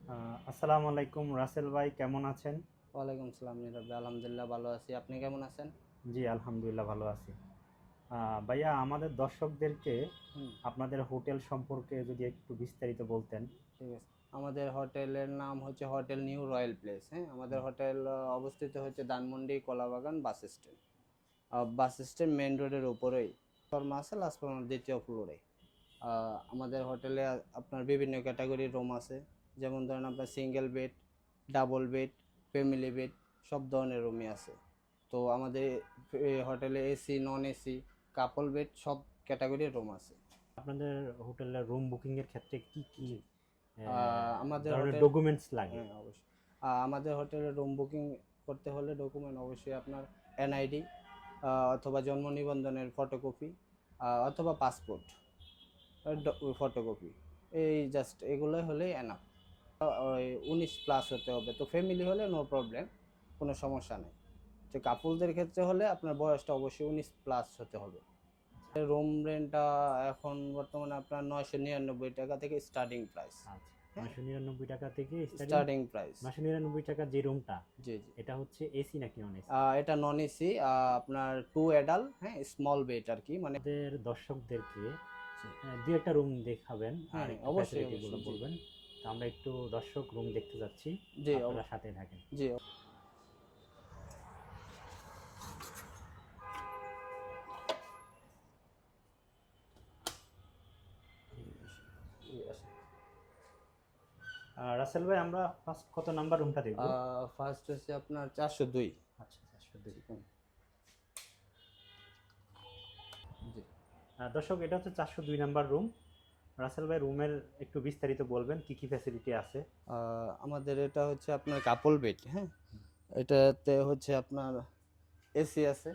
আসসালামু আলাইকুম রাসেল ভাই, কেমন আছেন? ওয়ালাইকুম সালাম নীরব ভাই, আলহামদুলিল্লাহ ভালো আছি। আপনি কেমন আছেন? জি আলহামদুলিল্লাহ ভালো আছি। ভাইয়া, আমাদের দর্শকদেরকে হুম। আপনাদের হোটেল সম্পর্কে যদি একটু বিস্তারিত বলতেন। ঠিক আছে। আমাদের হোটেলের নাম হচ্ছে হোটেল নিউ রয়্যাল প্লেস। হ্যাঁ, আমাদের হোটেল অবস্থিত হচ্ছে Dhanmondi Kalabagan bus stand. Bus stand main রোডের উপরেই শর্মা আছে, লাস্ট দ্বিতীয় ফ্লোরে। আমাদের হোটেলে আপনার বিভিন্ন ক্যাটাগরির রুম আছে। যেমন ধরেন আপনার single bed, double bed, family bed, সব ধরনের রুমই আছে। তো আমাদের হোটেলে এসি, নন এসি, কাপল বেড সব ক্যাটাগরির রুম আছে। আপনাদের হোটেলের রুম বুকিং এর ক্ষেত্রে কি কি জি। আমাদের ধরনের হোটেল, ডকুমেন্টস লাগে? হ্যাঁ অবশ্যই। আমাদের হোটেলে রুম বুকিং করতে হলে ডকুমেন্ট অবশ্যই আপনার এনআইডি, অথবা জন্ম নিবন্ধনের ফটোকপি, অথবা পাসপোর্ট ফটোকপি। এই জাস্ট এগুলোই হলেই এনাফ। ওই 19+ হতে হবে। তো ফ্যামিলি হলে নো প্রবলেম, কোনো সমস্যা নেই। তো কাপলদের ক্ষেত্রে হলে আপনার বয়সটা অবশ্যই 19+ হতে হবে। রুম রেন্টটা এখন বর্তমানে আপনার 999 টাকা থেকে স্টার্টিং প্রাইস। আচ্ছা, হ্যাঁ, 999 টাকা থেকে স্টার্টিং প্রাইস। 999 টাকা যে রুমটা, জি জি। এটা হচ্ছে এসি নাকি নন এসি? এটা নন এসি, আপনার 2 অ্যাডাল্ট, হ্যাঁ, স্মল বেড আর কি, মানে। আমাদের দর্শকদেরকে দুই একটা রুম দেখাবেন আর হ্যাঁ একটু অবশ্যই ফ্যাসিলিটি গুলো অবশ্যই, জি বলবেন। তো আমরা একটু দর্শক রুম দেখতে যাচ্ছি, জি আপনারা সাথে থাকেন। জি। রাসেল ভাই, আমরা ফার্স্ট কত নাম্বার রুমটা দেখব? ফার্স্ট হচ্ছে আপনার 402। আচ্ছা, 402। জি। দর্শক, এটা হচ্ছে 402 নাম্বার রুম। রাসেল ভাই, রুমের একটু বিস্তারিত বলবেন, কি কি ফ্যাসিলিটি আছে? আমাদের এটা হচ্ছে আপনার কাপল বেড। হ্যাঁ, এটাতে হচ্ছে আপনার এসি আছে।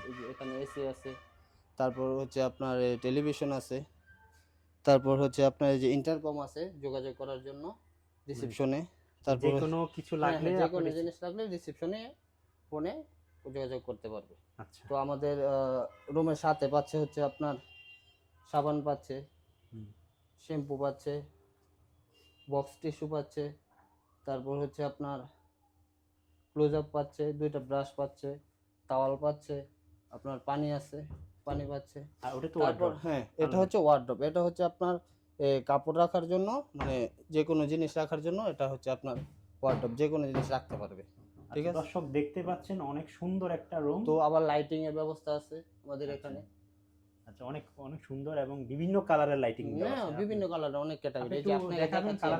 এই যে এখানে এসি আছে। তারপর হচ্ছে আপনার টেলিভিশন আছে। তারপর হচ্ছে আপনার এই যে ইন্টারকম আছে যোগাযোগ করার জন্য রিসেপশনে। যে তারপর কোনো কিছু হ্যাঁ লাগলে হ্যাঁ, যে কোনো আপনি। জিনিস লাগলে রিসেপশনে ফোনে যোগাযোগ করতে পারবে। আচ্ছা। তো আমাদের রুমের সাথে পাচ্ছে হচ্ছে আপনার সাবান পাচ্ছে, হুম। শ্যাম্পু পাচ্ছে, বক্স টিস্যু পাচ্ছে, তারপর হচ্ছে আপনার ক্লোজ আপ পাচ্ছে, 2টা ব্রাশ পাচ্ছে, তাওয়াল পাচ্ছে, আপনার পানি আছে, পানি পাচ্ছে। আর ওটা তো তারপর ওয়ার্ড্রপ হ্যাঁ, এটা আলাদা। হচ্ছে ওয়ার্ডরোব। এটা হচ্ছে আপনার কাপড় রাখার জন্য, মানে যে কোনো জিনিস রাখার জন্য এটা হচ্ছে আপনার ওয়ার্ডরোব, যে কোনো জিনিস রাখতে পারবে। ঠিক আচ্ছা, আছে। দর্শক দেখতে পাচ্ছেন অনেক সুন্দর একটা রুম। তো আবার লাইটিং এর ব্যবস্থা আছে আমাদের এখানে। আচ্ছা, অনেক অনেক সুন্দর এবং বিভিন্ন কালারের লাইটিং দেওয়া হ্যাঁ, আছে। বিভিন্ন কালারের অনেক আপনি ক্যাটাগরি, একটু যে আপনাকে দেখাবেন দেখাচ্ছি কালার